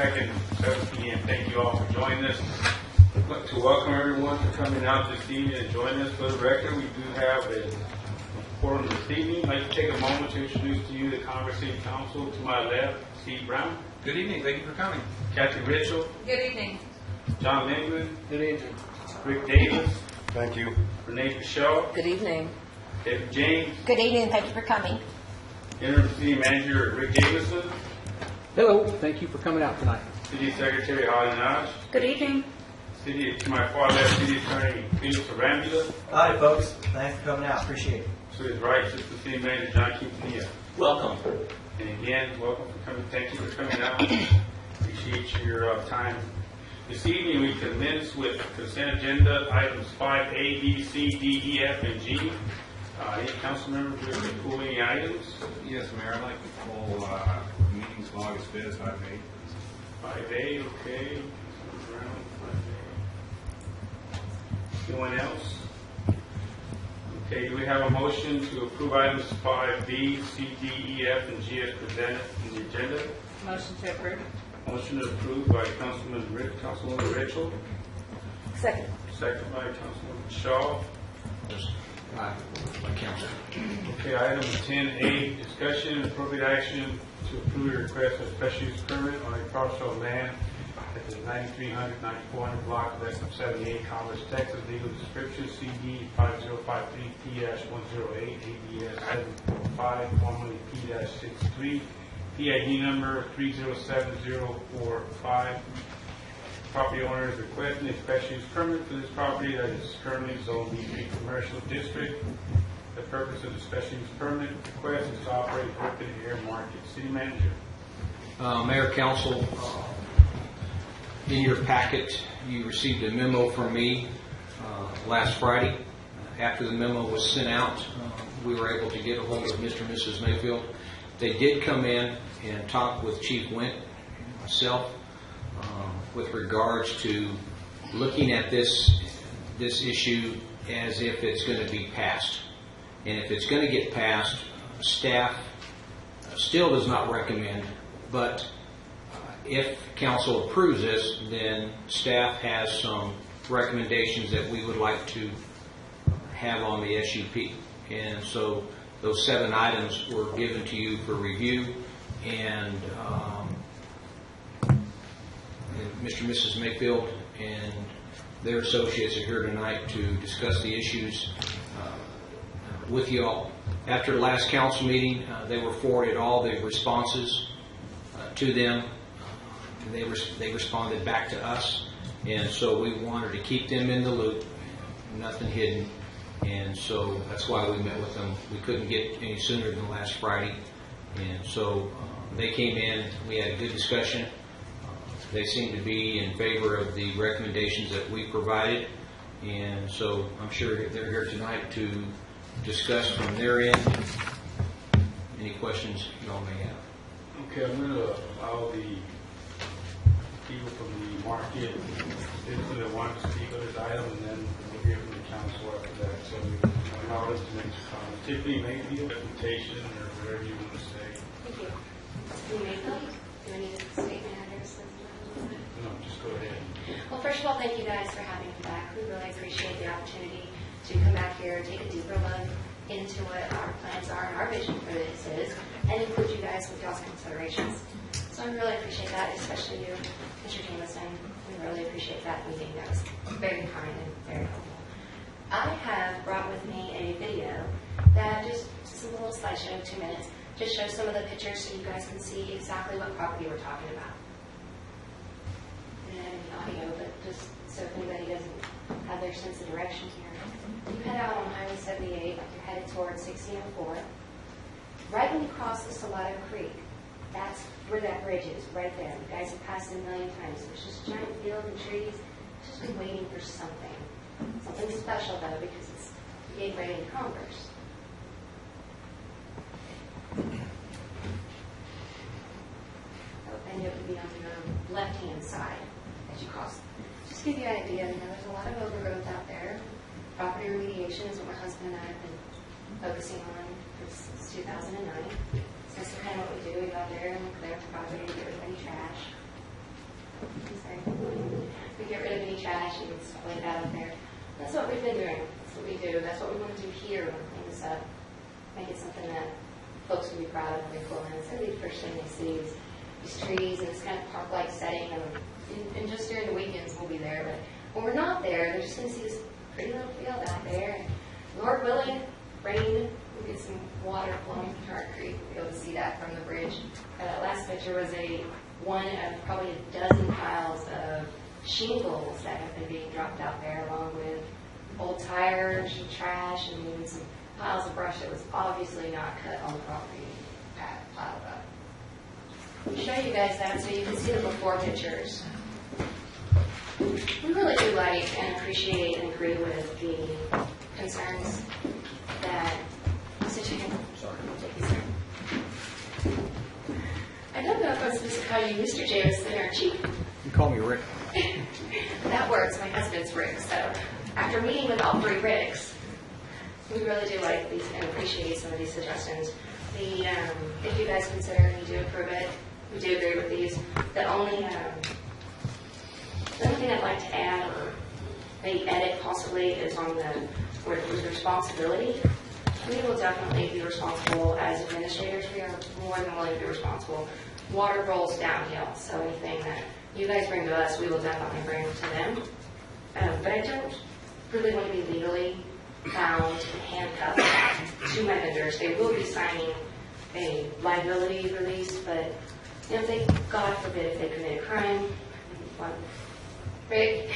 2nd, 7 p.m. Thank you all for joining us. I'd like to welcome everyone for coming out this evening and joining us. For the record, we do have a forum this evening. I'd like to take a moment to introduce to you the Congress City Council. To my left, Steve Brown. Good evening. Thank you for coming. Kathy Ritchell. Good evening. John Lingman. Good evening. Rick Davis. Thank you. Renee Pichelle. Good evening. David James. Good evening. Thank you for coming. Interim City Manager Rick Davison. Hello. Thank you for coming out tonight. City Secretary Holly Nash. Good evening. To my far left, City Attorney Felix Arambula. Hi, folks. Thanks for coming out. Appreciate it. To his right, Assistant City Manager John Quintanilla. Welcome. And again, welcome for coming. Thank you for coming out. Appreciate your time. This evening, we commence with consent agenda items 5A, B, C, D, E, F, and G. Any council members wish to pull any items? Yes, Mayor. I'd like to pull meetings for August 5th, 5A. 5A, okay. Around 5A. Anyone else? Okay, do we have a motion to approve items 5B, C, D, E, F, and G as presented in the agenda? Motion to approve. Motion approved by Councilwoman Ritchell, Second. second by Councilwoman Shaw. My counsel. Okay, item 10A, discussion and appropriate action to approve a request for special use permit on a parcel of land at the 9300, 9400 block of Exit 78, Commerce, Texas. Legal description, CD 5053P-108, ADS 745, formerly P-63, PID number 307045. Property owner is requesting a special use permit for this property that is currently zoned B3 Commercial District. The purpose of the special use permit request is to operate open air market. City Manager. Mayor, Council, in your packet, you received a memo from me last Friday. After the memo was sent out, we were able to get a hold of Mr. and Mrs. Mayfield. They did come in and talk with Chief Wint and myself with regards to looking at this issue as if it's going to be passed. And if it's going to get passed, staff still does not recommend, but if council approves this, then staff has some recommendations that we would like to have on the SUP. And so those 7 items were given to you for review, and Mr. and Mrs. Mayfield and their associates are here tonight to discuss the issues with you all. After the last council meeting, they were forwarded all the responses to them. They responded back to us, and so we wanted to keep them in the loop, nothing hidden. And so that's why we met with them. We couldn't get any sooner than last Friday. And so they came in, we had a good discussion. They seem to be in favor of the recommendations that we provided. And so I'm sure they're here tonight to discuss from their end any questions you all may have. Okay, I'm going to allow the people from the market that want to speak on this item, and then we'll hear from the council after that. So we allow them to make some comments. Tiffany, maybe a presentation or whatever you want to say. Thank you. Do you make them? Do I need a statement address? No, just go ahead. Well, first of all, thank you guys for having me back. We really appreciate the opportunity to come back here and take a deeper look into what our plans are and our vision for this is, and include you guys with y'all's considerations. So I really appreciate that, especially you, Mr. Jameson. We really appreciate that meeting. That was very kind and very helpful. I have brought with me a video that just a little slideshow, 2 minutes, just shows some of the pictures so you guys can see exactly what property we're talking about. And audio, but just so if anybody doesn't have their sense of direction here. You head out on Highway 78, like you're headed towards 1604. Right when you cross the Salado Creek, that's where that bridge is, right there. You guys have passed it a million times. There's just giant field and trees. Just been waiting for something. Something special, though, because it's the gateway to Congress. And it would be on your left-hand side as you cross. Just to give you an idea, there's a lot of overgrowth out there. Property remediation is what my husband and I have been focusing on since 2009. So that's kind of what we do. We go out there and clear up the property and get rid of any trash. We get rid of any trash and stuff like that up there. That's what we've been doing. That's what we do. That's what we want to do here when we clean this up. Make it something that folks will be proud of when they pull in. It's going to be the first thing they see is these trees and this kind of park-like setting. And just during the weekends we'll be there. But when we're not there, they're just going to see this pretty little field out there. And Lord willing, rain, we'll get some water flowing through our creek. We'll be able to see that from the bridge. That last picture was one of probably a dozen piles of shingles that have been being dropped out there, along with old tires and trash and even some piles of brush that was obviously not cut on the property piled up. I'll show you guys that so you can see the before pictures. We really do like and appreciate and agree with the concerns that I don't know if I'm supposed to call you Mr. Jameson or Chief. You call me Rick. That works. My husband's Rick. So after meeting with all three Ricks, we really do like these and appreciate some of these suggestions. If you guys consider and you do approve it, we do agree with these. The only thing I'd like to add or maybe edit possibly is on where it was responsibility. We will definitely be responsible as administrators. We are more than willing to be responsible. Water rolls downhill, so anything that you guys bring to us, we will definitely bring to them. But I don't really want to be legally bound and handcuffed to my vendors. They will be signing a liability release, but if they, God forbid, if they commit a crime, I want Rick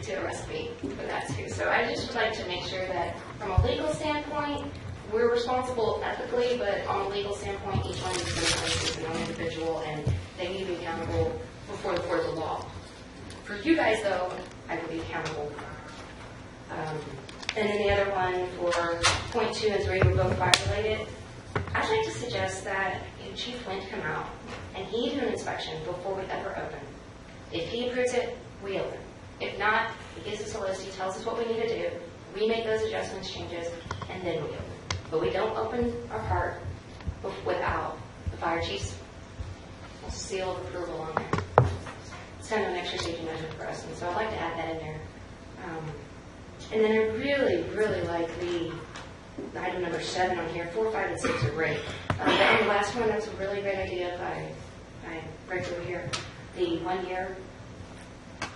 to arrest me for that too. So I just would like to make sure that from a legal standpoint, we're responsible ethically, but on a legal standpoint, each one of these employees is an own individual and they need to be accountable before the court of law. For you guys, though, I will be accountable. And then the other one for point 2 and 3 were both fire-related. I'd like to suggest that Chief Flint come out and he do an inspection before we ever open. If he approves it, we open. If not, he gives us a list, he tells us what we need to do, we make those adjustments, changes, and then we open. But we don't open our park without the fire chief's seal of approval on there. It's kind of an extra safety measure for us, and so I'd like to add that in there. And then I really, really like the item number 7 on here. 4, 5, and 6 are great. The last one, that's a really great idea by right over here. The 1 year,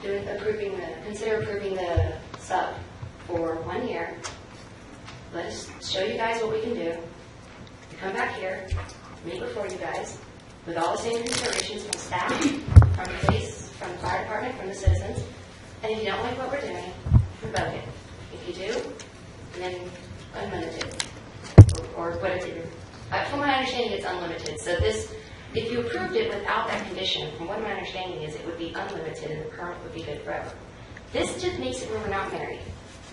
consider approving the sub for 1 year. Let us show you guys what we can do. Come back here, meet before you guys, with all the same considerations from staff, from the police, from the fire department, from the citizens. And if you don't like what we're doing, revoke it. If you do, then unlimited. Or what is it? From my understanding, it's unlimited. So this, if you approved it without that condition, from what my understanding is, it would be unlimited and the permit would be good forever. This just makes it where we're not married.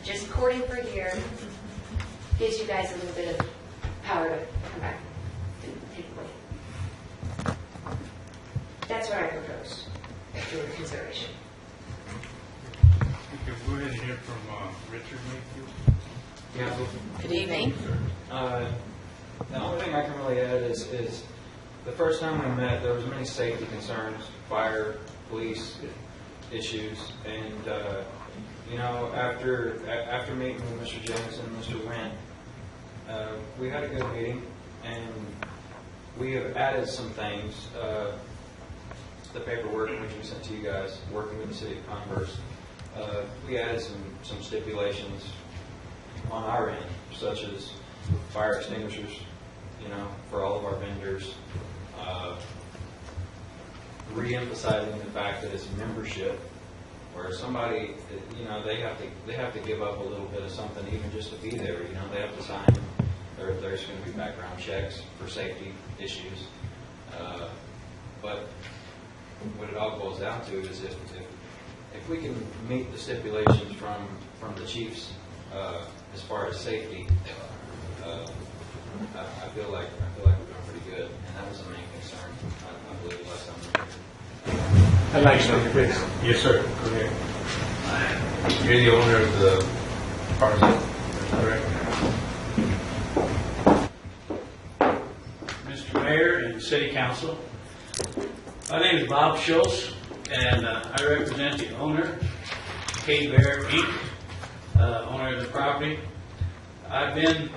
Just courting for a year gives you guys a little bit of power to come back and take away. That's what I propose for your consideration. Okay, go ahead and hear from Richard Mayfield. Yeah. Good evening. The only thing I can really add is the first time we met, there was many safety concerns, fire, police issues, and after meeting with Mr. Jameson and Mr. Wynn, we had a good meeting, and we have added some things. The paperwork which we sent to you guys, working with the City of Converse, we added some stipulations on our end, such as fire extinguishers, for all of our vendors, re-emphasizing the fact that it's membership, where somebody, they have to give up a little bit of something even just to be there. They have to sign. There's going to be background checks for safety issues, but what it all boils down to is if we can meet the stipulations from the chiefs as far as safety, I feel like we're doing pretty good, and that was the main concern. I believe last time. I'd like to, please. Yes, sir. Go ahead. You're the owner of the parcel, correct? Mr. Mayor and City Council, my name is Bob Schultz, and I represent the owner, K-Bear Inc., owner of the property. I've been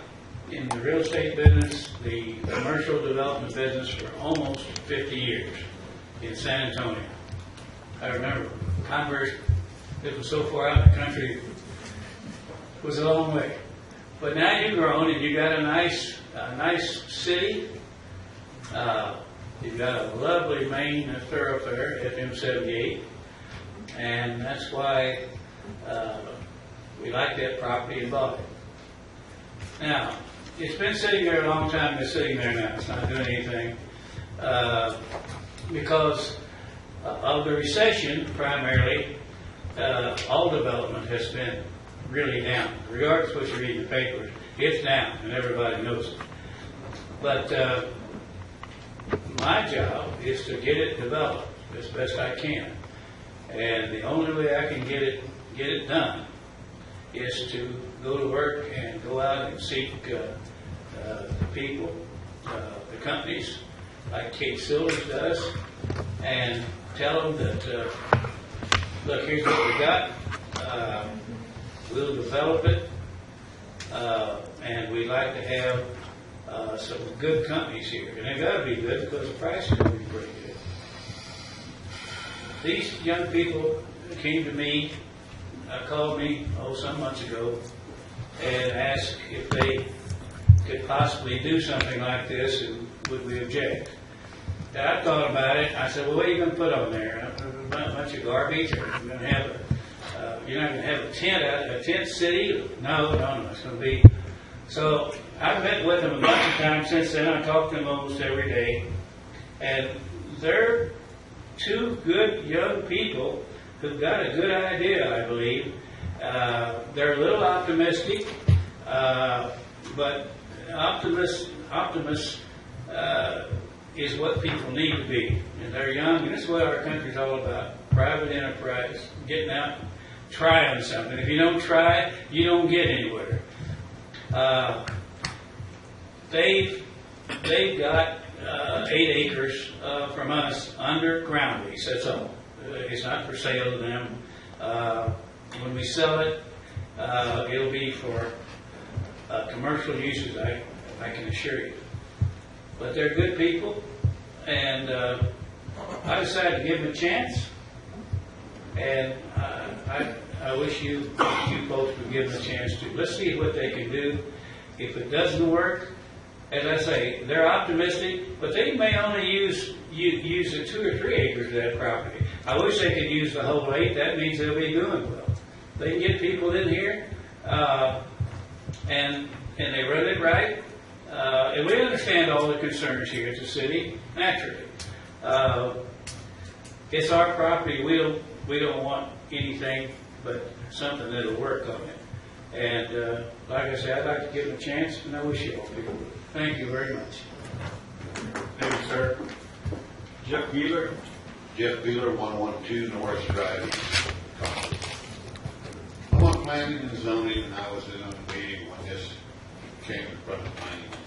in the real estate business, the commercial development business for almost 50 years in San Antonio. I remember Converse, it was so far out in the country, it was a long way. But now you've grown and you got a nice city. You've got a lovely main thoroughfare, FM 78, and that's why we like that property and bought it. Now, it's been sitting there a long time. It's sitting there now. It's not doing anything because of the recession, primarily. All development has been really down. Regardless of what you read in the papers, it's down, and everybody knows it. But my job is to get it developed as best I can, and the only way I can get it done is to go to work and go out and seek the people, the companies, like Kate Silvers does, and tell them that, look, here's what we got. We'll develop it, and we'd like to have some good companies here. And they've got to be good because the price is going to be pretty good. These young people came to me, called me, some months ago, and asked if they could possibly do something like this, and would we object? And I thought about it. I said, well, what are you going to put on there? A bunch of garbage? Or you're going to have you're not going to have a tent city? No, it's going to be. So I've met with them a bunch of times since then. I talk to them almost every day. And they're two good young people who've got a good idea, I believe. They're a little optimistic, but optimists is what people need to be. And they're young, and that's what our country's all about. Private enterprise, getting out, trying something. If you don't try, you don't get anywhere. They've got 8 acres from us under ground lease. That's all. It's not for sale to them. When we sell it, it'll be for commercial uses, I can assure you. But they're good people, and I decided to give them a chance. And I wish you folks would give them a chance to. Let's see what they can do. If it doesn't work, as I say, they're optimistic, but they may only use the 2 or 3 acres of that property. I wish they could use the whole 8. That means they'll be doing well. They can get people in here, and they run it right. And we understand all the concerns here at the city, naturally. It's our property. We don't want anything but something that'll work on it. And like I said, I'd like to give them a chance, and I wish you all people would. Thank you very much. Thank you, sir. Jeff Beeler? Jeff Beeler, 112 Norris Drive. I'm on planning and zoning, and I was in on the meeting when this came in front of planning and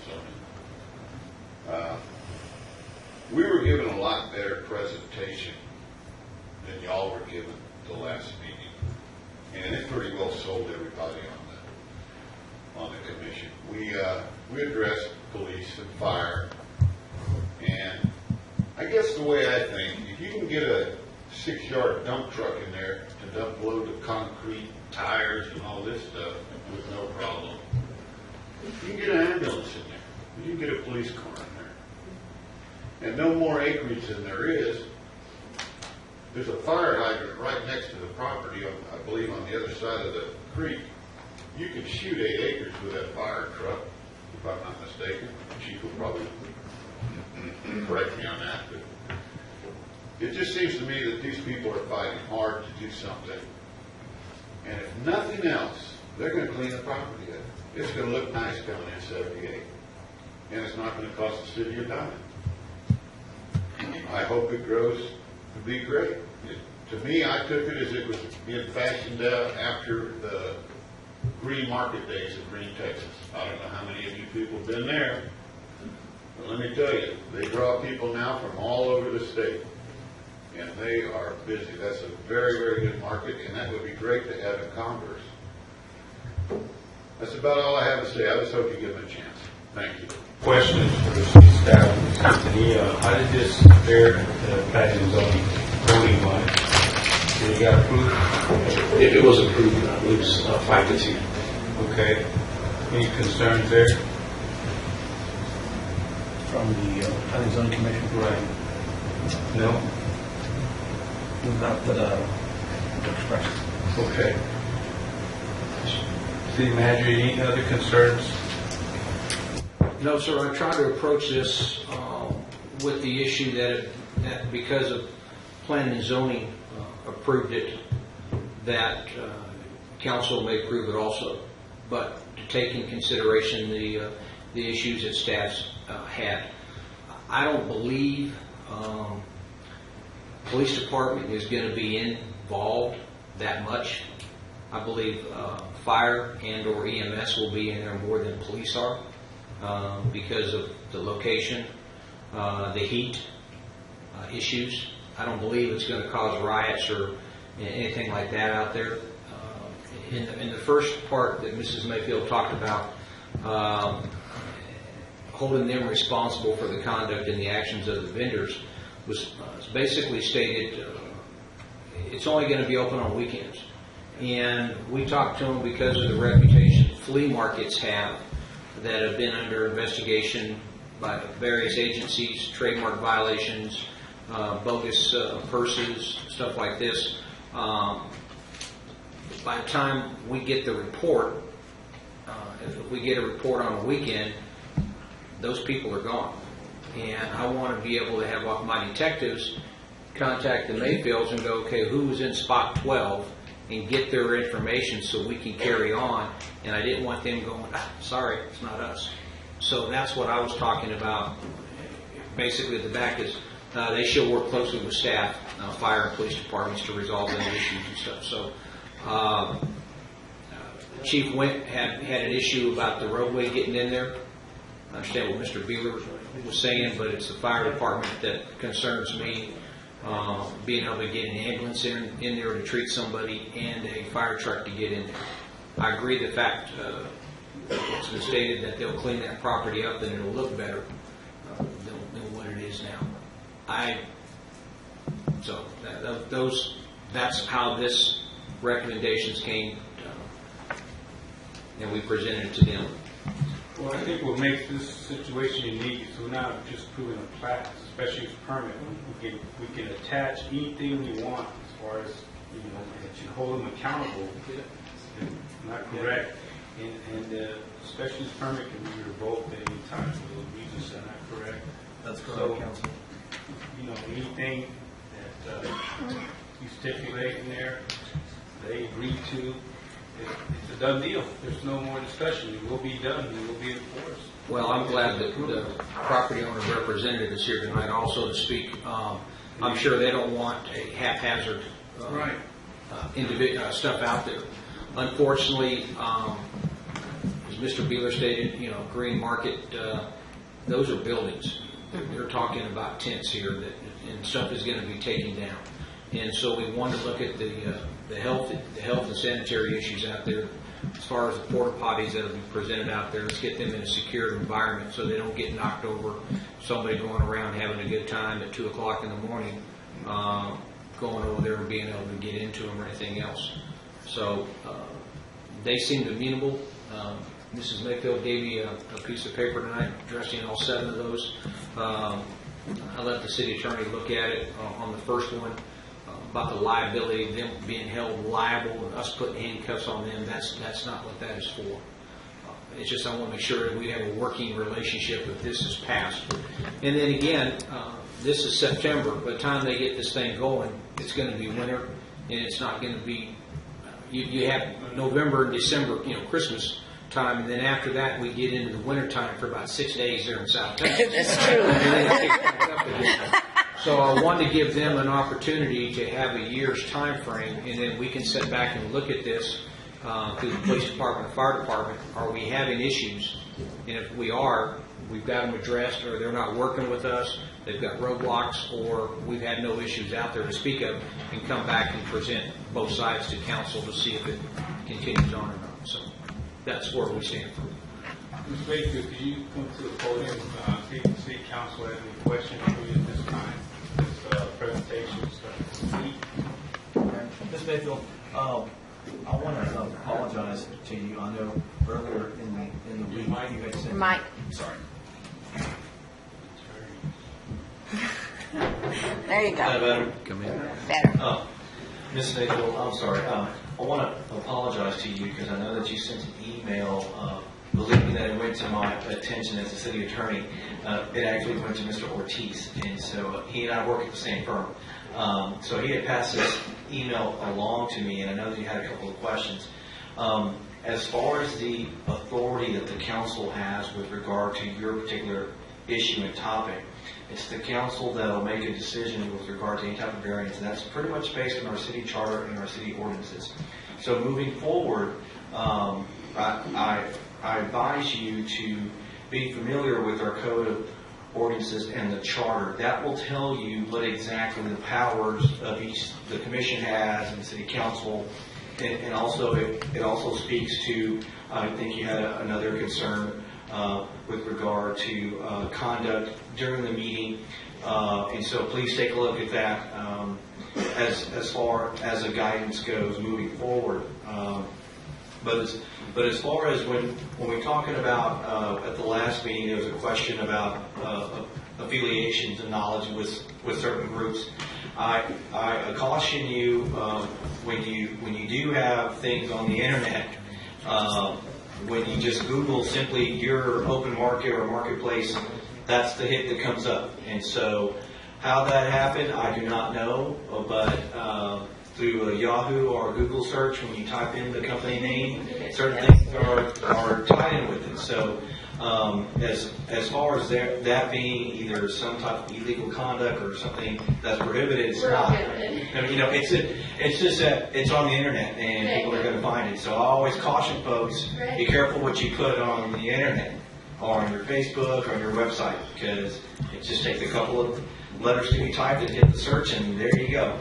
zoning. We were given a lot better presentation than y'all were given the last meeting, and it pretty well sold everybody on the commission. We addressed police and fire, and I guess the way I think, if you can get a 6-yard dump truck in there to dump load of concrete, tires, and all this stuff with no problem, you can get an ambulance in there. You can get a police car in there. And no more acreage than there is. There's a fire hydrant right next to the property, I believe on the other side of the creek. You could shoot 8 acres with that fire truck, if I'm not mistaken. The chief will probably correct me on that. But it just seems to me that these people are fighting hard to do something. And if nothing else, they're going to clean the property up. It's going to look nice coming in 78. And it's not going to cost the city a dime. I hope it grows to be great. To me, I took it as it was being fashioned out after the Green Market days of Green, Texas. I don't know how many of you people have been there, but let me tell you, they draw people now from all over the state. and they are busy. That's a very, very good market, and that would be great to have in Congress. That's about all I have to say. I just hope you give them a chance. Thank you. Questions for the city staff and the company. How did this fare planning and zoning voting wise? Did it get approved? It was approved, I believe, 5-2. Okay. Any concerns there? From the Planning and Zoning Commission. Right. No? Not that expressed. Okay. City manager, any other concerns? No, sir, I tried to approach this with the issue that because of planning and zoning approved it, that council may approve it also, but to take in consideration the issues that staffs had. I don't believe police department is going to be involved that much. I believe fire and or EMS will be in there more than police are because of the location, the heat issues. I don't believe it's going to cause riots or anything like that out there. In the first part that Mrs. Mayfield talked about, holding them responsible for the conduct and the actions of the vendors was basically stated it's only going to be open on weekends. And we talked to them because of the reputation flea markets have that have been under investigation by various agencies, trademark violations, bogus purses, stuff like this. By the time we get the report, if we get a report on a weekend, those people are gone. And I want to be able to have my detectives contact the Mayfields and go, okay, who was in spot 12, and get their information so we can carry on. And I didn't want them going, sorry, it's not us. So that's what I was talking about. Basically, at the back is they should work closely with staff, fire and police departments to resolve those issues and stuff. So Chief Went had an issue about the roadway getting in there. I understand what Mr. Beeler was saying, but it's the fire department that concerns me. Being able to get an ambulance in there to treat somebody and a fire truck to get in there. I agree the fact it's been stated that they'll clean that property up and it'll look better than what it is now. That's how this recommendations came, and we presented it to them. Well, I think what makes this situation unique is we're not just approving a plat, especially use permit. We can attach anything we want as far as, that you hold them accountable. Not correct. And the special use permit can be revoked at any time for those reasons. Is that not correct? That's correct, So, Council. anything that you stipulate in there, they agree to, it's a done deal. There's no more discussion. It will be done. It will be enforced. Well, I'm glad that the property owner representative is here tonight also to speak. I'm sure they don't want a haphazard stuff out there. Unfortunately, as Mr. Beeler stated, Green Market, those are buildings. They're talking about tents here and stuff is going to be taken down. And so we want to look at the health and sanitary issues out there. As far as the porta potties that will be presented out there, let's get them in a secure environment so they don't get knocked over. Somebody going around having a good time at 2 o'clock in the morning, going over there and being able to get into them or anything else. So they seemed amenable. Mrs. Mayfield gave me a piece of paper tonight addressing all 7 of those. I let the city attorney look at it on the first one. About the liability, them being held liable and us putting handcuffs on them, that's not what that is for. It's just I want to make sure that we have a working relationship if this is passed. And then again, this is September. By the time they get this thing going, it's going to be winter, and it's not going to be, you have November and December, Christmas time, and then after that we get into the winter time for about 6 days there in South Texas. That's true. And then it picks back up again. So I wanted to give them an opportunity to have a year's time frame, and then we can sit back and look at this through the police department and fire department. Are we having issues? And if we are, we've got them addressed, or they're not working with us, they've got roadblocks, or we've had no issues out there to speak of, and come back and present both sides to council to see if it continues on or not. So that's where we stand. Ms. Baker, could you come to the podium, see if the city council has any questions for you at this time? This presentation is complete. Ms. Mayfield, I want to apologize to you. I know earlier in the week you had said. Mike. Sorry. There you Is that go. better? Come in. Better. Ms. Mayfield, I'm sorry. I want to apologize to you because I know that you sent an email believing that it went to my attention as a city attorney. It actually went to Mr. Ortiz, and so he and I work at the same firm. So he had passed this email along to me, and I know that you had a couple of questions. As far as the authority that the council has with regard to your particular issue and topic, it's the council that will make a decision with regard to any type of variance, and that's pretty much based on our city charter and our city ordinances. So moving forward, I advise you to be familiar with our code of ordinances and the charter. That will tell you what exactly the powers of the commission has and the city council, and also it also speaks to, I think you had another concern with regard to conduct during the meeting, and so please take a look at that as far as the guidance goes moving forward. But as far as when we're talking about at the last meeting, there was a question about affiliations and knowledge with certain groups. I caution you when you do have things on the internet. When you just Google simply your open market or marketplace, that's the hit that comes up. And so how that happened, I do not know, but through a Yahoo or a Google search, when you type in the company name, certain things are tied in with it. So as far as that being either some type of illegal conduct or something that's prohibited, it's not. I mean, it's just that it's on the internet and people are going to find it. So I always caution folks, be careful what you put on the internet or on your Facebook or on your website, because it just takes a couple of letters to be typed and hit the search, and there you go.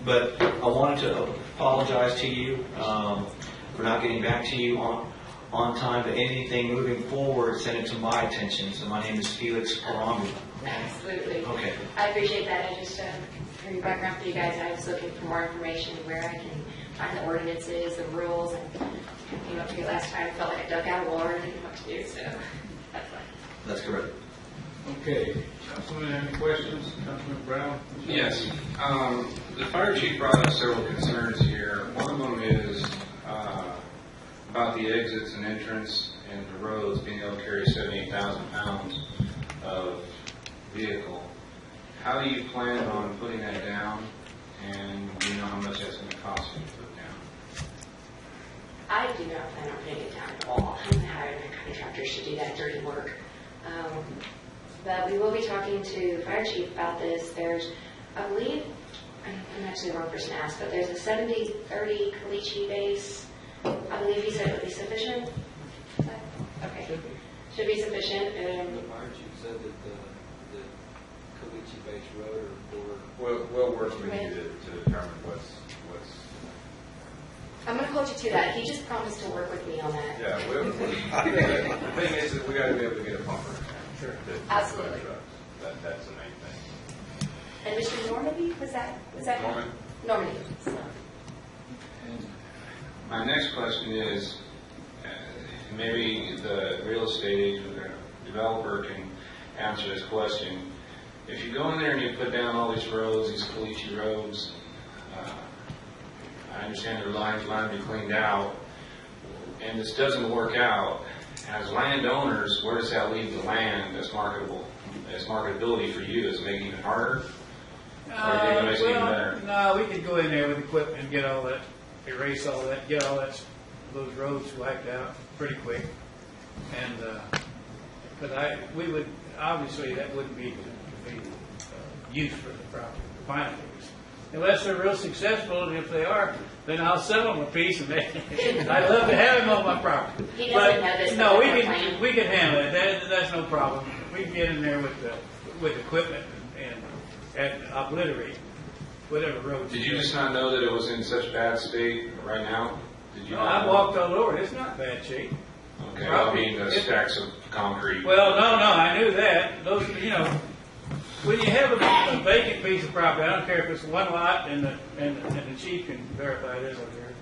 But I wanted to apologize to you for not getting back to you on time, but anything moving forward, send it to my attention. So my name is Felix Arambu. Absolutely. Okay. I appreciate that. I just, for your background for you guys, I was looking for more information where I can find the ordinances, the rules, and came up here last time, I felt like I dug out of water and didn't know what to do, so that's fine. That's correct. Okay, Councilman, any questions? Councilman Brown? Yes. The fire chief brought up several concerns here. One of them is about the exits and entrance and the roads being able to carry 78,000 pounds of vehicle. How do you plan on putting that down, and do you know how much that's going to cost you to put down? I do not plan on putting it down at all. I'm hiring my contractors to do that dirty work. But we will be talking to the fire chief about this. There's, I believe, I'm actually the wrong person to ask, but there's a 70-30 caliche base. I believe he said it would be sufficient. Is that- Okay. Should be sufficient. The fire chief said that the Caliche Base Road or We'll work with you to determine what's. I'm going to hold you to that. He just promised to work with me on that. Yeah, the thing is that we got to be able to get a pumper. Sure. Absolutely. That's the main thing. And Mr. Normandy, was that Norman? Normandy. So. My next question is, maybe the real estate agent or developer can answer this question. If you go in there and you put down all these roads, these caliche roads, I understand their lines to be cleaned out, and this doesn't work out, as landowners, where does that leave the land that's marketable, as marketability for you? Does it make it even harder? Or do you think it makes it even better? No, we could go in there with equipment and get all that, erase all that, get all that, those roads wiped out pretty quick. And, but we would, obviously, that wouldn't be use for the property, the final use. Unless they're real successful, and if they are, then I'll sell them a piece, and I'd love to have them on my property. He doesn't know this. No, we can handle it. That's no problem. We can get in there with with equipment and obliterate whatever roads. Did you just not know that it was in such bad state right now? Did you No, not I know? walked all over it. It's not bad shape. Okay, well, I mean, the stacks of concrete. Well, no, I knew that. Those, when you have a vacant piece of property, I don't care if it's one lot, and the chief can verify this over here.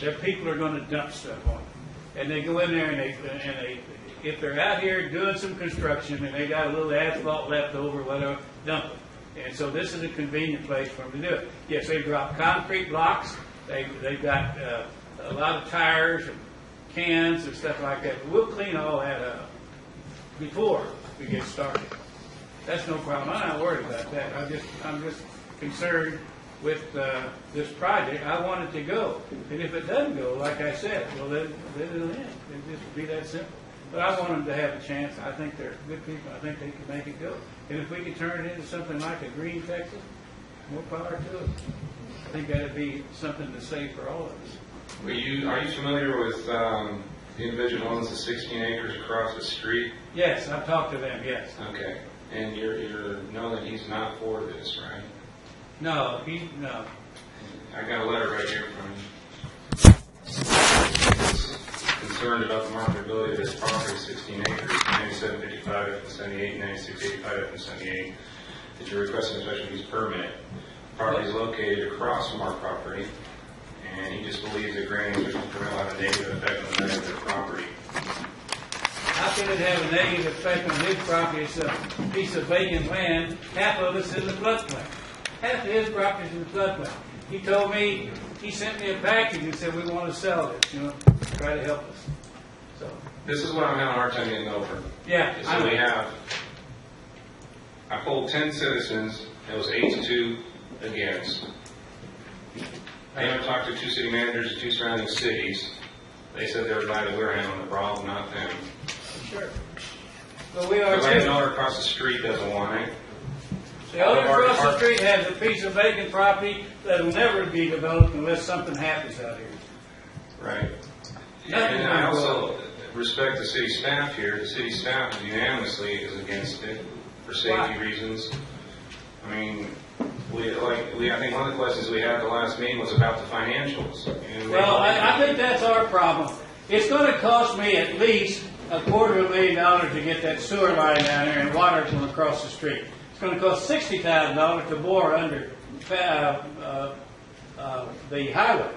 There, people are going to dump stuff on it, and they go in there and they, if they're out here doing some construction and they got a little asphalt left over, whatever, dump it. And so this is a convenient place for them to do it. Yes, they drop concrete blocks. They've got a lot of tires and cans and stuff like that. But we'll clean all that up before we get started. That's no problem. I'm not worried about that. I'm just concerned with this project. I want it to go. And if it doesn't go, like I said, well, then it'll end. It'll just be that simple. But I want them to have a chance. I think they're good people. I think they can make it go. And if we can turn it into something like a green Texas, more power to it. I think that'd be something to say for all of us. Are you familiar with the individual who owns the 16 acres across the street? Yes, I've talked to them, yes. Okay. And you know that he's not for this, right? No. I got a letter right here from him. He's concerned about the marketability of this property, 16 acres, 9755 F78, 9685 F78, that you're requesting a special use permit. The property is located across from our property, and he just believes that granting this permit will have a negative effect on the neighborhood property. How can it have a negative effect on his property? It's a piece of vacant land. Half of it's in the floodplain. Half of his property is in the floodplain. He told me, he sent me a package and said, we want to sell this, try to help us. So, This is what I'm having a hard time getting over. yeah. So I polled 10 citizens, it was 8-2 against. I even talked to 2 city managers of 2 surrounding cities. They said they were glad that we were handling the problem, not them. Sure. Well, we are The too. landowner across the street doesn't want it. The owner across the street has a piece of vacant property that'll never be developed unless something happens out here. Right. Nothing And I will go. also respect the city staff here. The city staff unanimously is against it for safety reasons. I mean, I think one of the questions we had at the last meeting was about the financials. And Well, I think that's our problem. It's going to cost me at least $250,000 to get that sewer line down there and water from across the street. It's going to cost $60,000 to bore under the highway.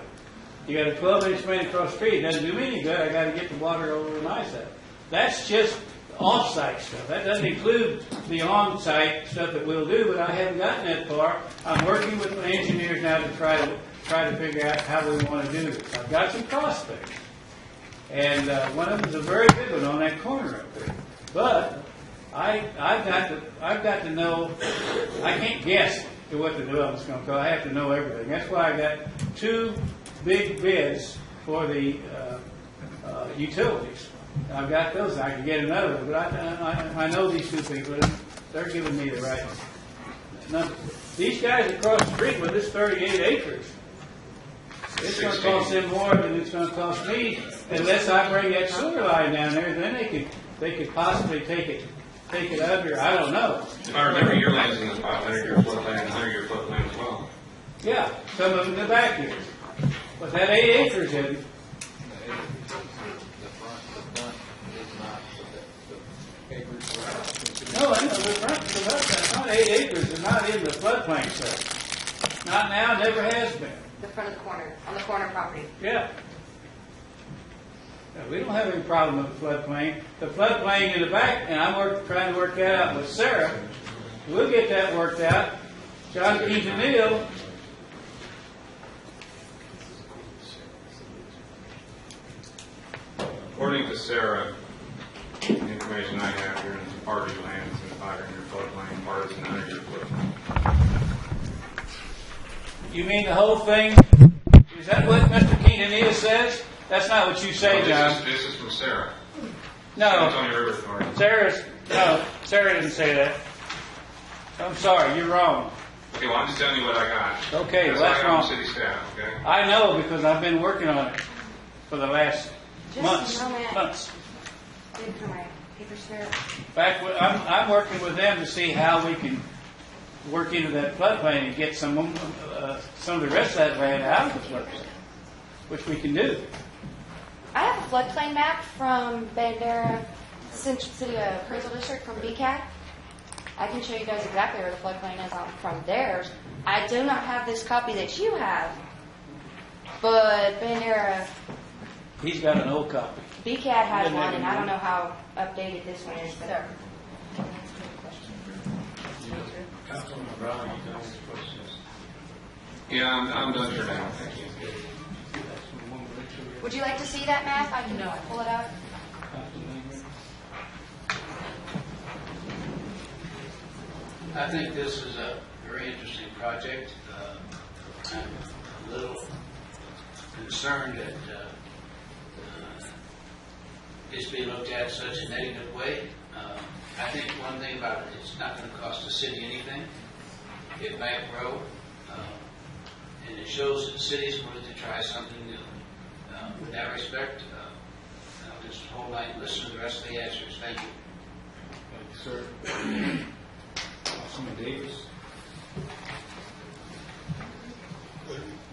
You got a 12-inch main across the street. It doesn't do me any good. I got to get the water over to my side. That's just off-site stuff. That doesn't include the on-site stuff that we'll do, but I haven't gotten that far. I'm working with my engineers now to try to figure out how we want to do this. I've got some prospects, and one of them is a very good one on that corner up there. But I've got to know. I can't guess to what the development's going to cost. I have to know everything. That's why I got 2 big bids for the utilities. I've got those. I can get another one, but I know these 2 people. They're giving me the right number. These guys across the street with this 38 acres, it's going to cost them more than it's going to cost me unless I bring that sewer line down there. Then they could possibly take it under. I don't know. if I remember, your land's in the 500-year floodplain and 100-year floodplain as well. Yeah, some of them in the back here, but that 8 acres in. No, I know, that's not 8 acres, it's not in the floodplain, sir. Not now, never has been. The front of the corner, on the corner property. Yeah. Yeah, we don't have any problem with the floodplain. The floodplain in the back, and I'm trying to work that out with Sarah. We'll get that worked out. John Quintanilla. According to Sarah, the information I have here, part of your land is in the 500-year floodplain, part is in the 100-year floodplain. You mean the whole thing? Is that what Mr. Quintanilla says? That's not what you say, John. This is from Sarah. No. Tony River Authority. Sarah didn't say that. I'm sorry, you're wrong. Okay, well, I'm just telling you what I got. Okay, That's well, what that's I got wrong. from city staff, okay? I know because I've been working on it for the last Just months. a moment. Months. paper smear. In fact, I'm working with them to see how we can work into that floodplain and get some of the rest of that land out of the floodplain, which we can do. I have a floodplain map from Bandera Central City Appraisal District from BCAT. I can show you guys exactly where the floodplain is from theirs. I do not have this copy that you have, but Bandera, He's got an old copy. BCAT has one, and I don't know how updated this one is, but. Councilman Brown, you got any questions? Yeah, I'm done for now. Thank you. Would you like to see that map? I can pull it out. I think this is a very interesting project. I'm a little concerned that it's being looked at in such a negative way. I think one thing about it, it's not going to cost the city anything. It might grow, and it shows that the city is willing to try something new. With that respect, I'll just hold on and listen to the rest of the answers. Thank you. Thank you, sir. Councilman Davis?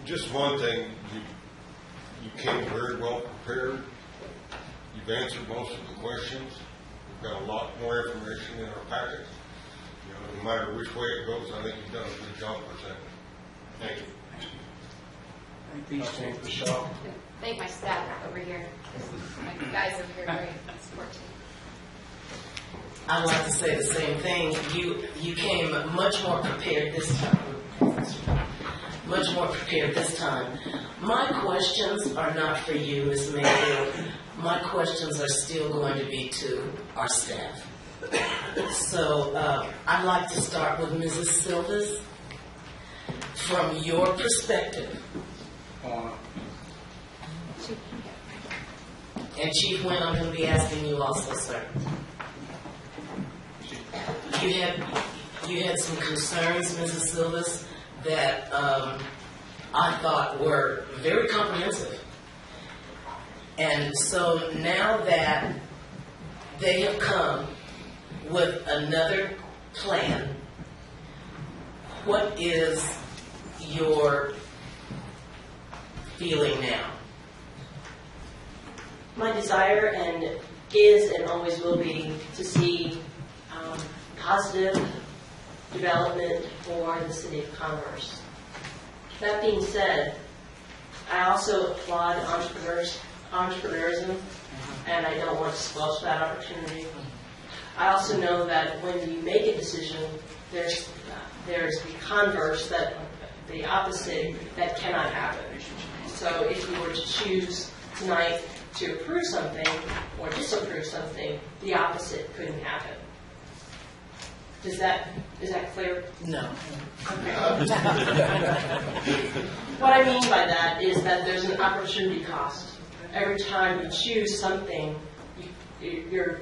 Just one thing, you came very well prepared. You've answered most of the questions. We've got a lot more information in our packet. You know, no matter which way it goes, I think you've done a good job presenting. Thank you. Thank my staff over here. My guys over here are great support team. I'd like to say the same thing. You came much more prepared this time. Much more prepared this time. My questions are not for you, Ms. Mayfield. My questions are still going to be to our staff. So I'd like to start with Mrs. Silvas. From your perspective, and Chief Wynn, I'm going to be asking you also, sir. You had some concerns, Mrs. Silvas, that I thought were very comprehensive. And so now that they have come with another plan, what is your feeling now? My desire is and always will be to see positive development for the city of Converse. That being said, I also applaud entrepreneurism, and I don't want to squelch that opportunity. I also know that when you make a decision, there's the converse, that the opposite, that cannot happen. So if you were to choose tonight to approve something or disapprove something, the opposite couldn't happen. Is that clear? No. What I mean by that is that there's an opportunity cost. Every time you choose something, you're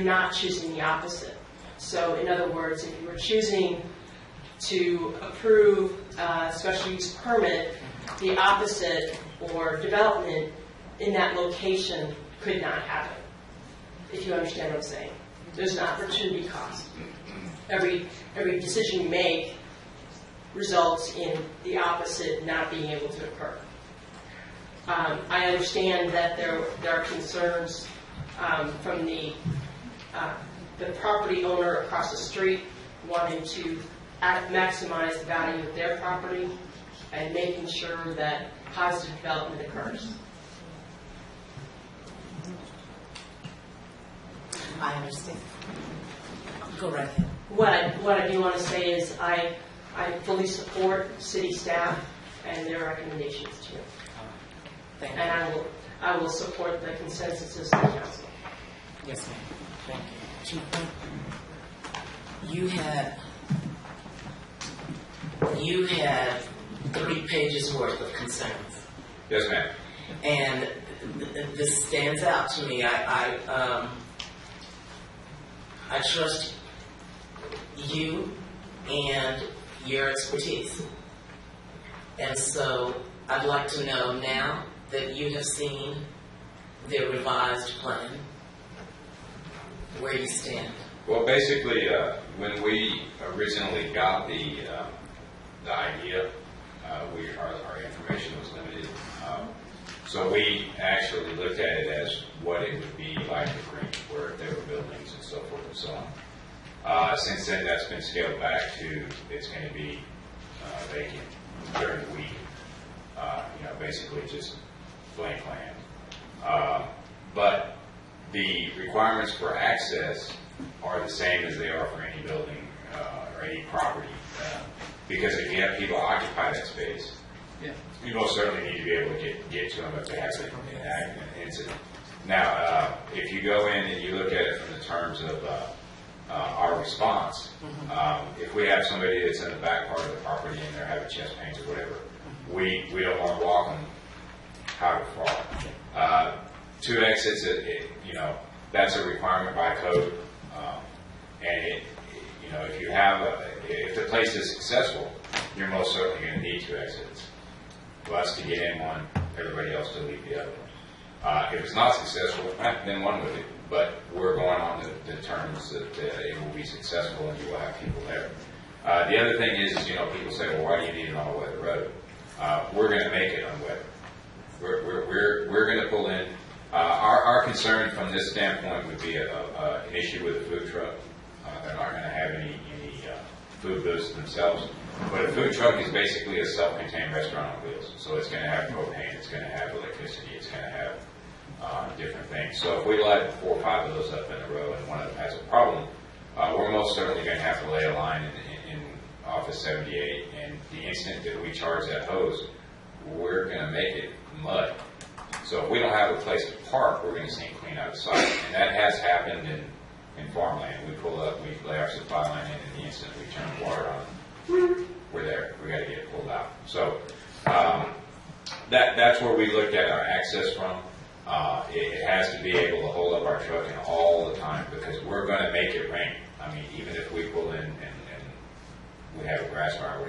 not choosing the opposite. So in other words, if you were choosing to approve a special use permit, the opposite or development in that location could not happen, if you understand what I'm saying. There's an opportunity cost. Every decision you make results in the opposite not being able to occur. I understand that there are concerns from the property owner across the street wanting to maximize the value of their property and making sure that positive development occurs. I understand. Go right ahead. What I do want to say is I fully support city staff and their recommendations too. And I will support the consensus of the council. Yes, ma'am. Thank you. Chief, you had 3 pages worth of concerns. Yes, ma'am. And this stands out to me. I trust you and your expertise. And so I'd like to know now that you have seen the revised plan, where you stand. Well, basically, when we originally got the idea, our information was limited. So we actually looked at it as what it would be like at Green, where there were buildings and so forth and so on. Since then, that's been scaled back to it's going to be vacant during the week. Basically just blank land. But the requirements for access are the same as they are for any building or any property. Because if you have people occupy that space, you most certainly need to be able to get to them if they have an incident. Now, if you go in and you look at it from the terms of our response, if we have somebody that's in the back part of the property and they're having chest pains or whatever, we don't want to walk them how to fall. 2 exits, that's a requirement by code. And if the place is successful, you're most certainly going to need 2 exits. Us to get in one, everybody else to leave the other. If it's not successful, then one would. But we're going on the terms that it will be successful and you will have people there. The other thing is people say, well, why do you need an all-weather road? We're going to make it unweather. We're going to pull in. Our concern from this standpoint would be an issue with a food truck. They're not going to have any food booths themselves. But a food truck is basically a self-contained restaurant on wheels. So it's going to have propane, it's going to have electricity, it's going to have different things. So if we light 4 or 5 of those up in a row and one of them has a problem, we're most certainly going to have to lay a line in Office 78. And the instant that we charge that hose, we're going to make it mud. So if we don't have a place to park, we're going to sink clean out of sight. And that has happened in farmland. We pull up, we lay our supply line in, and the instant we turn the water on, we're there. We got to get it pulled out. So that's where we looked at our access from. It has to be able to hold up our truck in all the time because we're going to make it rain. I mean, even if we pull in and we have a grass fire,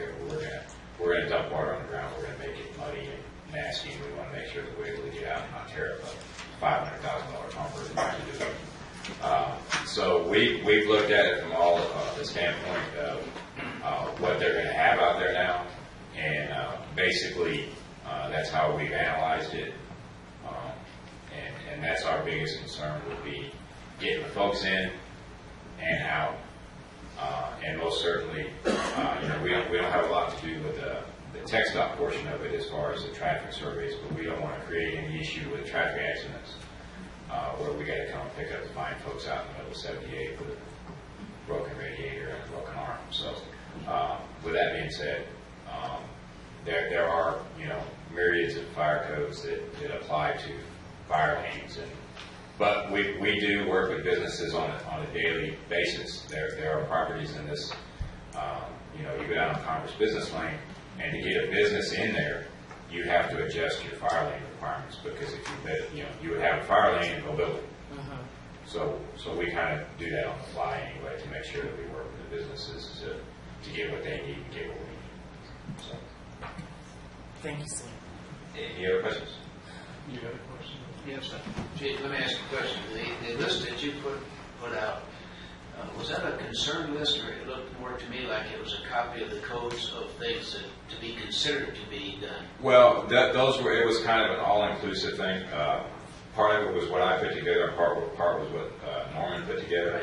we're going to dump water on the ground. We're going to make it muddy and nasty. And we want to make sure that we're able to get out and not tear up a $500,000 pumper to do it. So we've looked at it from all the standpoint of what they're going to have out there now, and basically that's how we've analyzed it, and that's our biggest concern would be getting the folks in and out, and most certainly, we don't have a lot to do with the tech stop portion of it as far as the traffic surveys, but we don't want to create any issue with traffic accidents. Where we got to come and pick up the fine folks out in the middle of 78 with a broken radiator and a broken arm. So, with that being said, there are myriads of fire codes that apply to fire lanes, but we do work with businesses on a daily basis. There are properties in this. You go down on Congress Business Lane, and to get a business in there, you have to adjust your fire lane requirements because if you would have a fire lane and no building. So we kind of do that on the fly anyway to make sure that we work with the businesses to get what they need and get what we need. So. Thank you, sir. Any other questions? You got a question? Yes, sir. Gee, let me ask you a question. The list that you put out, was that a concern list, or it looked more to me like it was a copy of the codes of things that to be considered to be done? Well, it was kind of an all-inclusive thing. Part of it was what I put together, and part was what Norman put together.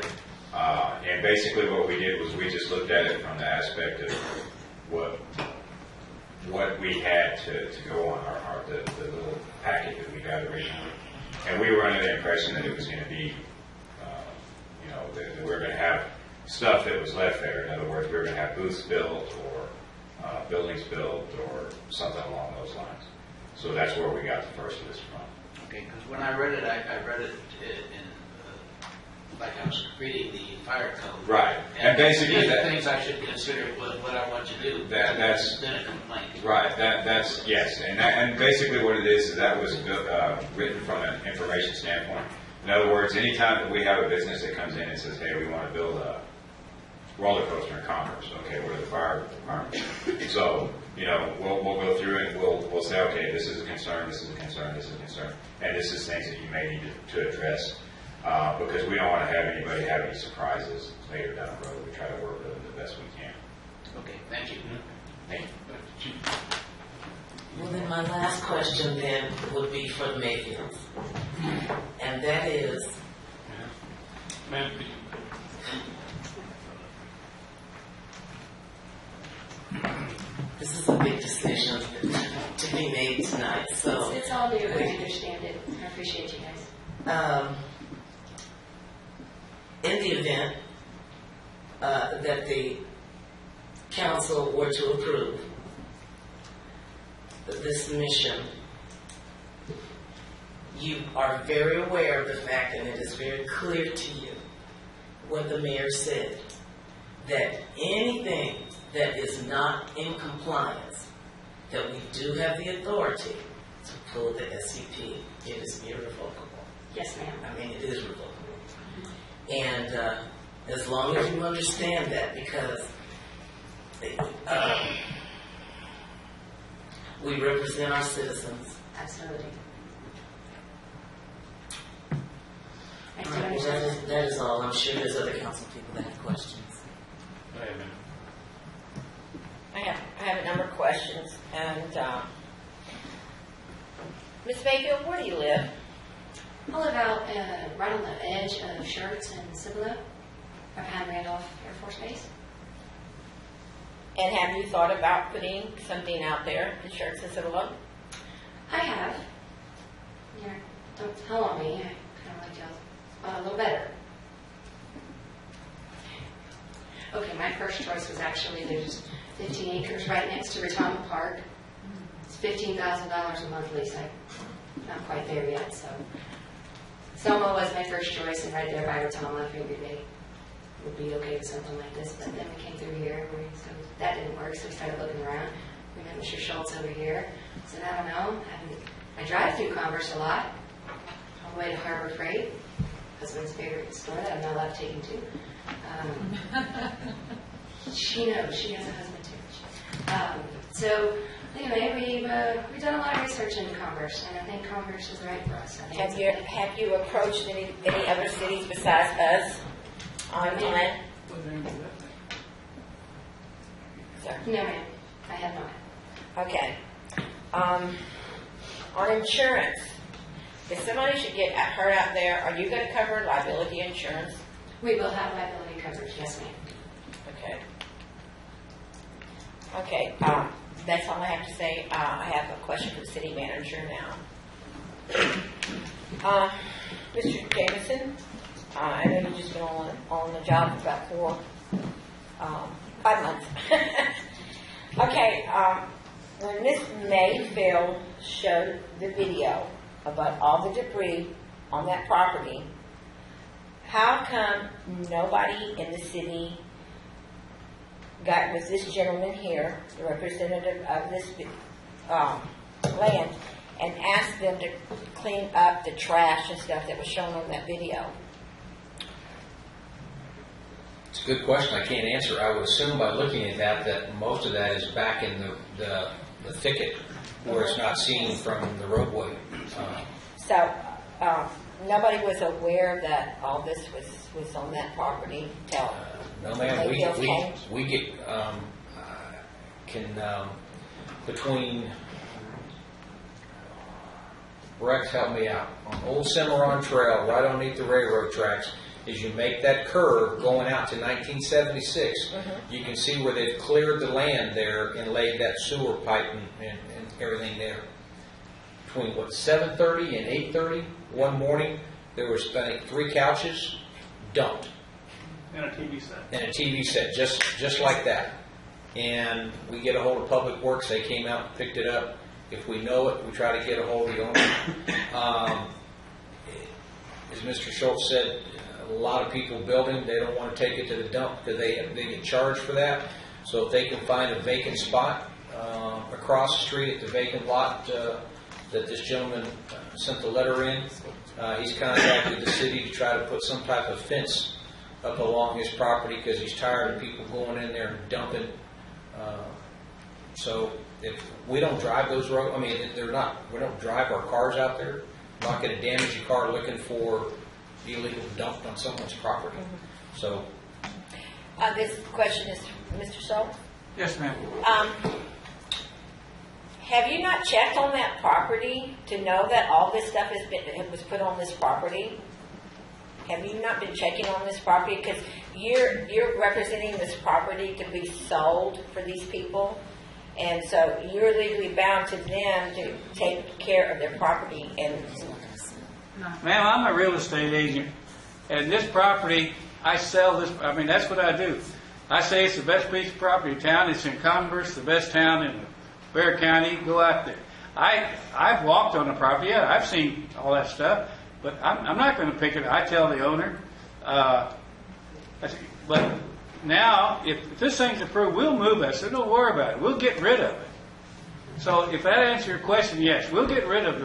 And basically what we did was we just looked at it from the aspect of what we had to go on the little packet that we got originally. And we were under the impression that it was going to be, that we were going to have stuff that was left there. In other words, we were going to have booths built or buildings built or something along those lines. So that's where we got the first list from. Okay, because when I read it, I read it in, like I was reading the fire code. Right. And basically these are things I should consider what I want to do. That's then a complaint. Right. That's yes. And basically what it is that was written from an information standpoint. In other words, anytime that we have a business that comes in and says, hey, we want to build a roller coaster in Congress, okay, what are the fire requirements? So, we'll go through and we'll say, okay, this is a concern, this is a concern, this is a concern, and this is things that you may need to address. because we don't want to have anybody have any surprises later down the road. We try to work with them the best we can. Okay, thank you. Thank you. Well, then my last question then would be for the Mayfields. And that is, Ma'am, this is a big decision to be made tonight, so. It's all new, I understand it. I appreciate you guys. In the event that the council were to approve this mission, you are very aware of the fact, and it is very clear to you what the mayor said, that anything that is not in compliance, that we do have the authority to pull the SCP. It is irrevocable. Yes, ma'am. I mean, it is revocable. And as long as you understand that, because we represent our citizens. Absolutely. I do All right, understand. that is all. I'm sure there's other council people that have questions. go ahead, ma'am. I have a number of questions. And Ms. Mayfield, where do you live? I live out right on the edge of Schertz and Cibolo, behind Randolph Air Force Base. And have you thought about putting something out there in Schertz and Cibolo? I have. Yeah, don't tell on me. I kind of like y'all a little better. Okay, my first choice was actually there's 15 acres right next to Retama Park. It's $15,000 a month lease. I'm not quite there yet, so. Soma was my first choice, and right there by Retama, I figured they would be okay with something like this. But then we came through here, so that didn't work, so we started looking around. We met Mr. Schultz over here. I said, I don't know. I drive through Converse a lot, all the way to Harbor Freight, husband's favorite store that I'm not allowed to take him to. She knows. She has a husband too. So anyway, we've done a lot of research into Converse, and I think Converse is right for us. I think Have you approached any other cities besides us on land? Sorry. No, ma'am. I have not. Okay. On insurance, if somebody should get hurt out there, are you going to cover liability insurance? We will have liability coverage. Yes, ma'am. Okay. Okay, that's all I have to say. I have a question for the city manager now. Mr. Jameson, I know you've just been on the job for about 5 months. Okay, when Miss Mayfield showed the video about all the debris on that property, how come nobody in the city got with this gentleman here, the representative of this land, and asked them to clean up the trash and stuff that was shown on that video? It's a good question. I can't answer. I would assume by looking at that most of that is back in the thicket where it's not seen from the roadway. So nobody was aware that all this was on that property till No, ma'am, Mayfield came? we get, between, Rex, help me out, on Old Cimarron Trail, right underneath the railroad tracks, as you make that curve going out to 1976, you can see where they've cleared the land there and laid that sewer pipe and everything there. Between, 7:30 and 8:30 one morning, there was, I think, 3 couches dumped. And a TV set. And a TV set, just like that. And we get a hold of Public Works, they came out and picked it up. If we know it, we try to get a hold of the owner. As Mr. Schultz said, a lot of people building, they don't want to take it to the dump because they get charged for that. So if they can find a vacant spot across the street at the vacant lot that this gentleman sent the letter in, he's contacted the city to try to put some type of fence up along his property because he's tired of people going in there and dumping. So if we don't drive those roads, I mean, we don't drive our cars out there. We're not going to damage your car looking for illegal dumped on someone's property. So, This question is Mr. Schultz. Yes, ma'am. Have you not checked on that property to know that all this stuff was put on this property? Have you not been checking on this property? Because you're representing this property to be sold for these people, and so you're legally bound to them to take care of their property. And Ma'am, I'm a real estate agent, and this property, I sell this, I mean, that's what I do. I say it's the best piece of property in town. It's in Converse, the best town in Bexar County. Go out there. I've walked on the property. Yeah, I've seen all that stuff, but I'm not going to pick it. I tell the owner. But now, if this thing's approved, we'll move it. So don't worry about it. We'll get rid of it. So if that answers your question, yes, we'll get rid of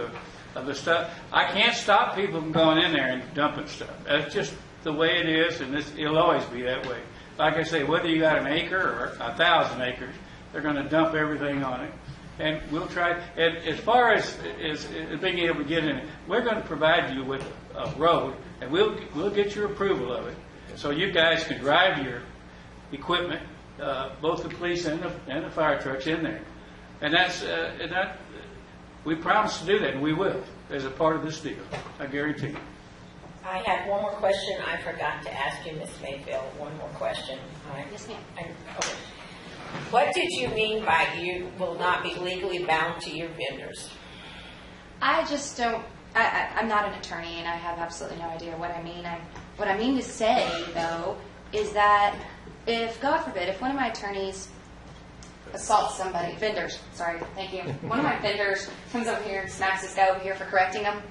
the stuff. I can't stop people from going in there and dumping stuff. That's just the way it is, and it'll always be that way. Like I say, whether you got an acre or 1,000 acres, they're going to dump everything on it. And we'll try, and as far as being able to get in it, we're going to provide you with a road, and we'll get your approval of it. So you guys can drive your equipment, both the police and the fire trucks in there. And we promise to do that, and we will, as a part of this deal. I guarantee you. I have one more question I forgot to ask you, Ms. Mayfield. One more question. Yes, ma'am. Okay. What did you mean by you will not be legally bound to your vendors? I just don't, I'm not an attorney and I have absolutely no idea what I mean. What I mean to say, though, is that if, God forbid, if one of my attorneys assaults somebody, vendors, sorry, thank you, one of my vendors comes over here and smacks this guy over here for correcting him,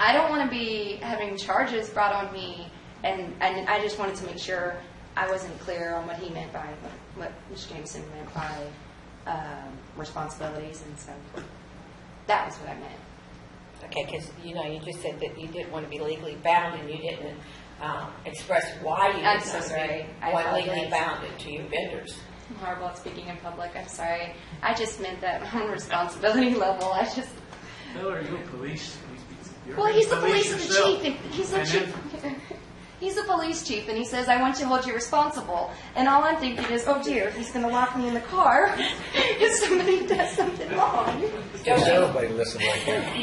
I don't want to be having charges brought on me, and I just wanted to make sure I wasn't clear on what he meant by, what Mr. Jameson meant by responsibilities, and so that was what I meant. Okay, because you just said that you didn't want to be legally bound, and you didn't express why you I'm did so not sorry. want legally bounded to your vendors. I'm horrible at speaking in public. I'm sorry. I just meant that on responsibility level. I just. No, are you a police? Well, he's the police yourself. chief. He's the chief. He's the police chief, and he says, I want to hold you responsible. And all I'm thinking is, oh dear, he's going to lock me in the car if somebody does something wrong. does everybody listen like that?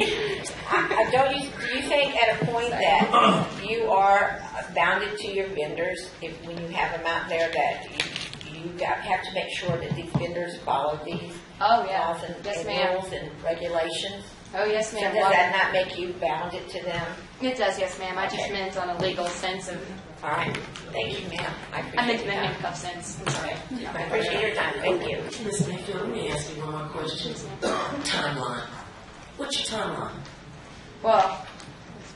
Do you think at a point that you are bounded to your vendors, when you have them out there, that you have to make sure that these vendors follow these laws and rules and regulations? Oh, yes, So ma'am. does that not make you bounded to them? It does, yes, ma'am. I just meant on a legal sense of. All right. Thank you, ma'am. I meant appreciate in a your time. handcuff sense. I'm sorry. I appreciate your time. Thank you. Ms. Mayfield, let me ask you one more question. Timeline. What's your timeline? Well,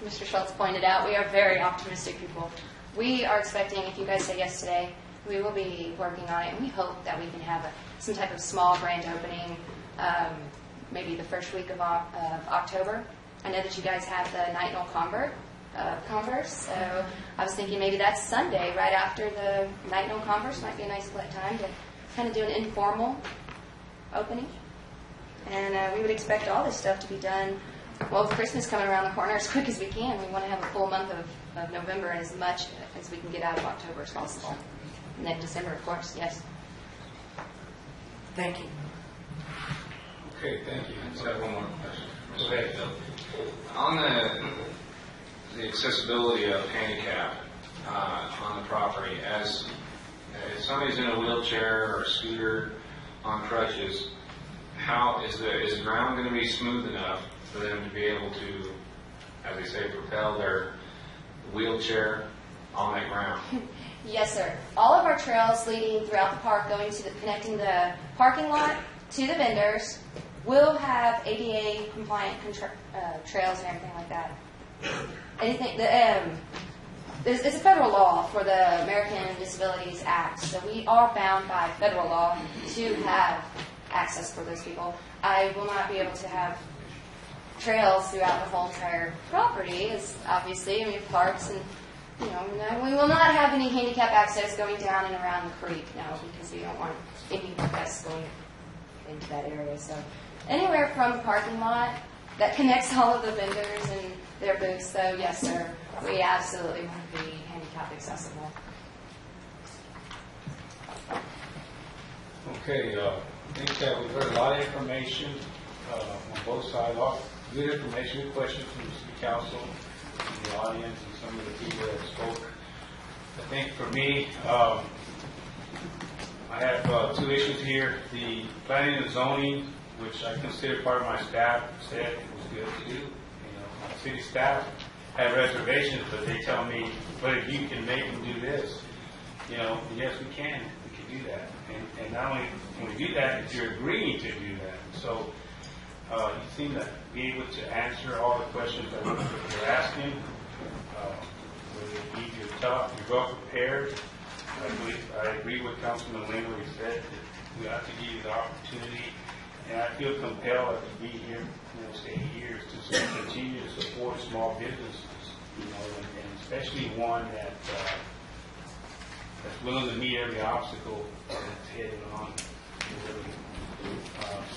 as Mr. Schultz pointed out, we are very optimistic people. We are expecting, if you guys say yes today, we will be working on it, and we hope that we can have some type of small grand opening, maybe the first week of October. I know that you guys have the Night Knoll Converse, so I was thinking maybe that's Sunday, right after the Night Knoll Converse. Might be a nice time to kind of do an informal opening. And we would expect all this stuff to be done, well, with Christmas coming around the corner, as quick as we can. We want to have a full month of November and as much as we can get out of October as possible. And then December, of course, yes. Thank you. Okay, thank you. I just have one more question. Go ahead, Bill. On the accessibility of handicap on the property, as if somebody's in a wheelchair or a scooter on crutches, how is the ground going to be smooth enough for them to be able to, as they say, propel their wheelchair on that ground? Yes, sir. All of our trails leading throughout the park, connecting the parking lot to the vendors, will have ADA compliant trails and everything like that. It's a federal law for the American Disabilities Act, so we are bound by federal law to have access for those people. I will not be able to have trails throughout the whole entire property, as obviously, we have parks and we will not have any handicap access going down and around the creek now, because we don't want any pedestrians going into that area. So anywhere from the parking lot that connects all of the vendors and their booths. So yes, sir, we absolutely want to be handicap accessible. Okay, I think that we've heard a lot of information on both sides, a lot of good information, good questions from the city council, from the audience, and some of the people that spoke. I think for me, I have two issues here. The planning and zoning, which I consider part of my staff, said it was good to do. You know, my city staff had reservations, but they tell me, but if you can make them do this, you know, yes, we can do that. And not only can we do that, but you're agreeing to do that. So you seem to be able to answer all the questions that you're asking. Whether it's easy or tough, you're well prepared. I agree with Councilman Lynn when he said that we have to give you the opportunity. And I feel compelled to be here, stay years to continue to support small businesses, and especially one that's willing to meet every obstacle that's headed on.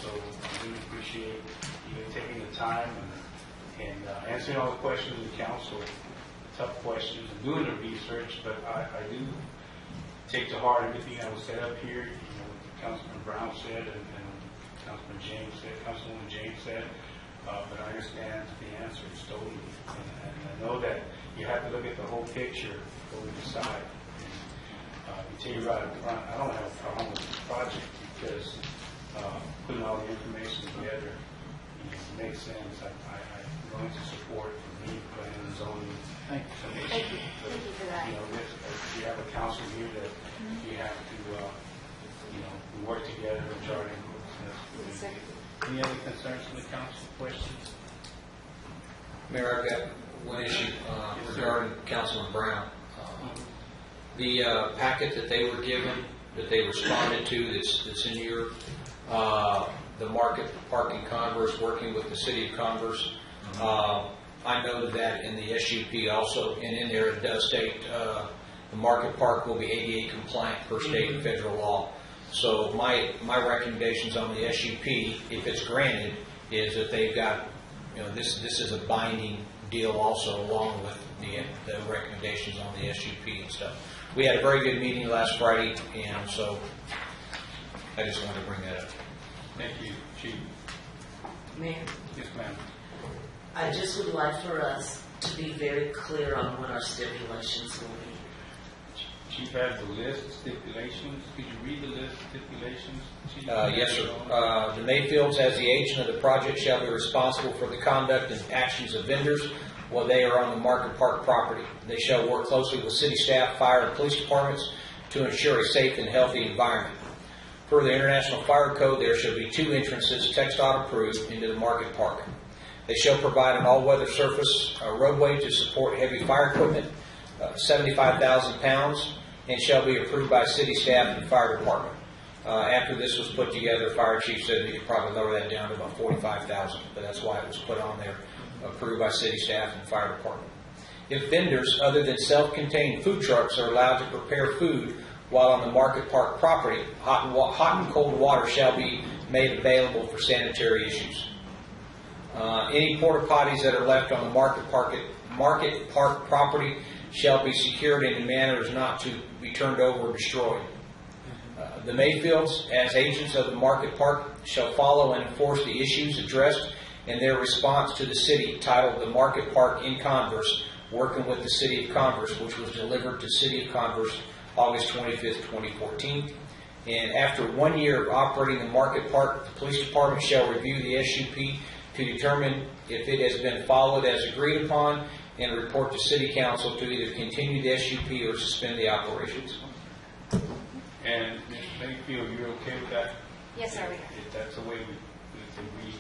So I really appreciate you taking the time and answering all the questions of the council, tough questions, and doing the research. But I do take to heart everything that was said up here, what Councilman Brown said and Councilwoman James said. But I understand the answer is totally, and I know that you have to look at the whole picture before we decide. To tell you right up front, I don't have a problem with the project because putting all the information together makes sense. I'm going to support for me, planning and zoning. Thank you. Thank you for that. You have a council here that you have to, we work together and try to improve. Yes, sir. Any other concerns from the council? Questions? Mayor, I've got one issue regarding Councilman Brown. The packet that they were given, that they responded to, that's in your, the Market Park in Converse, working with the City of Converse. I noted that in the SUP also, and in there it does state the Market Park will be ADA compliant per state and federal law. So my recommendations on the SUP, if it's granted, is that they've got, this is a binding deal also, along with the recommendations on the SUP and stuff. We had a very good meeting last Friday, and so I just wanted to bring that up. Thank you, Chief. Mayor, Yes, ma'am. I just would like for us to be very clear on what our stipulations will be. Chief has the list of stipulations. Could you read the list of stipulations, Chief? Yes, sir. The Mayfields, as the agent of the project, shall be responsible for the conduct and actions of vendors while they are on the Market Park property. They shall work closely with city staff, fire, and police departments to ensure a safe and healthy environment. Per the International Fire Code, there shall be 2 entrances, TxDOT approved, into the Market Park. They shall provide an all-weather surface roadway to support heavy fire equipment, 75,000 pounds, and shall be approved by city staff and fire department. After this was put together, fire chief said we could probably lower that down to about 45,000, but that's why it was put on there, approved by city staff and fire department. If vendors other than self-contained food trucks are allowed to prepare food while on the Market Park property, hot and cold water shall be made available for sanitary issues. Any porta potties that are left on the Market Park property shall be secured in a manner as not to be turned over or destroyed. The Mayfields, as agents of the Market Park, shall follow and enforce the issues addressed in their response to the city, titled The Market Park in Converse, working with the City of Converse, which was delivered to City of Converse August 25th, 2014. And after 1 year of operating the Market Park, the police department shall review the SUP to determine if it has been followed as agreed upon and report to City Council to either continue the SUP or suspend the operations. And Ms. Mayfield, you're okay with that? Yes, sir. If that's the way we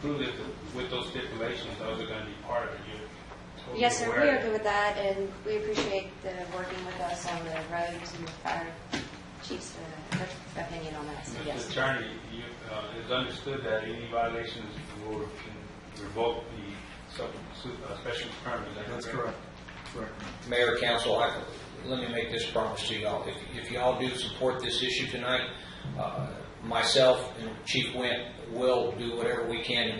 prove it with those stipulations, those are going to be part of it. You're totally Yes, sir. aware. We are good with that, and we appreciate the working with us on the roads and the fire chief's opinion on that. So Mr. yes. Attorney, it's understood that any violations can revoke the special permit. That's correct. Mayor, Council, let me make this promise to y'all. If y'all do support this issue tonight, myself and Chief Went will do whatever we can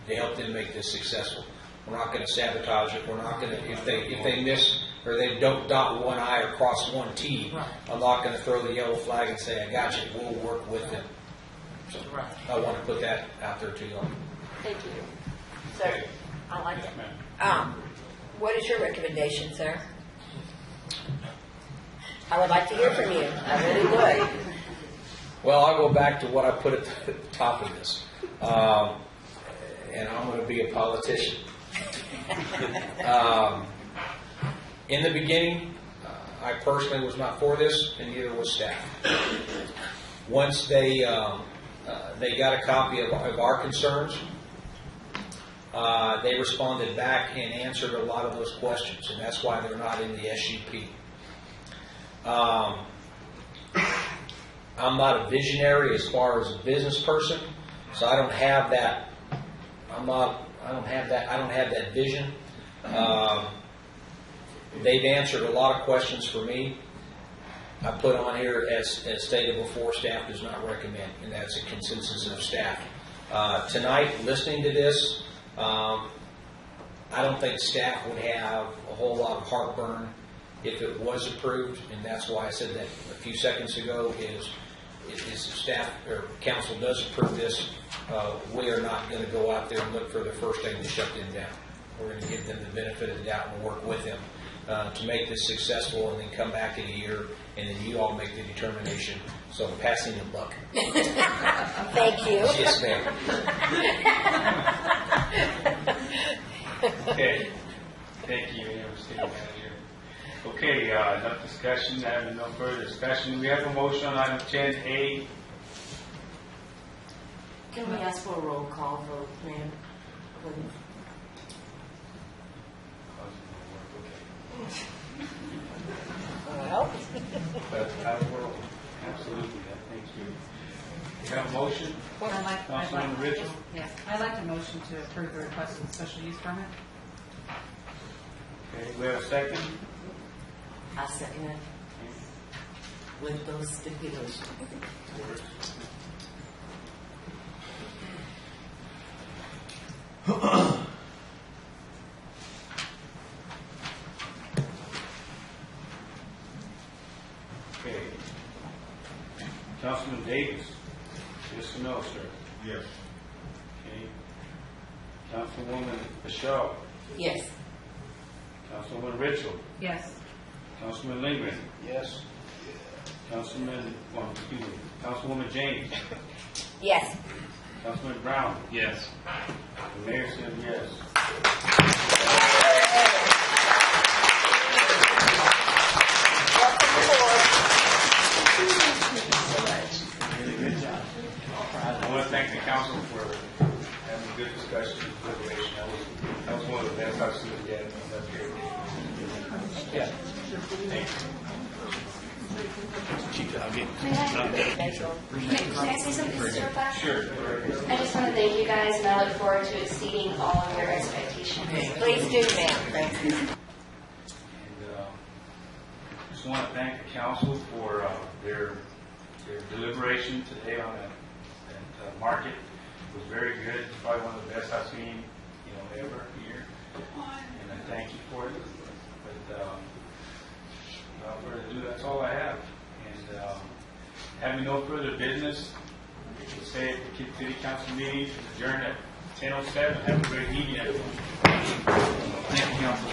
to help them make this successful. We're not going to sabotage it. We're not going to, if they miss or they don't dot one I or cross one T, I'm not going to throw the yellow flag and say, I got you. We'll work with them. So I want to put that out there to y'all. Thank you. Sir, I like it. What is your recommendation, sir? I would like to hear from you. I really would. Well, I'll go back to what I put at the top of this. And I'm going to be a politician. In the beginning, I personally was not for this, and neither was staff. Once they got a copy of our concerns, they responded back and answered a lot of those questions, and that's why they're not in the SUP. I'm not a visionary as far as a business person, so I don't have that. I don't have that vision. They've answered a lot of questions for me. I put on here, as stated before, staff does not recommend, and that's a consensus of staff. Tonight, listening to this, I don't think staff would have a whole lot of heartburn if it was approved, and that's why I said that a few seconds ago, is staff or council does approve this, we are not going to go out there and look for the first thing to shut them down. We're going to give them the benefit of the doubt and work with them to make this successful, and then come back in a year, and then you all make the determination. So I'm passing the buck. Thank you. Yes, ma'am. Okay. Thank you, City Manager. Okay, enough discussion. Having no further discussion. We have a motion on item 10A. Can we ask for a roll call vote, ma'am? Please. Well. But I will, absolutely, thank you. You have a motion? Councilman Richard? Yes, I'd like to motion to approve the request of the special use permit. Okay, we have a second? I second it. With those stipulations. Okay. Councilman Davis? Yes or no, sir? Yes. Okay. Councilwoman Michelle? Yes. Councilwoman Richard? Yes. Councilman Lindgren? Yes. Councilwoman James? Yes. Councilman Brown? Yes. The mayor said yes. Good job. I want to thank the council for having a good discussion and deliberation. That was one of the best I've seen yet. Yeah. Thank you. Can I say something, Mr. Platt? Sure. I just want to thank you guys, and I look forward to exceeding all of your expectations. Please do, ma'am. Thank you. And just want to thank the council for their deliberation today on that market. It was very good. It's probably one of the best I've seen, ever here. And I thank you for it. But without further ado, that's all I have. And having no further business, we'll say at the Kid City Council meeting is adjourned at 10:07. Have a great evening, everyone. Thank you, council.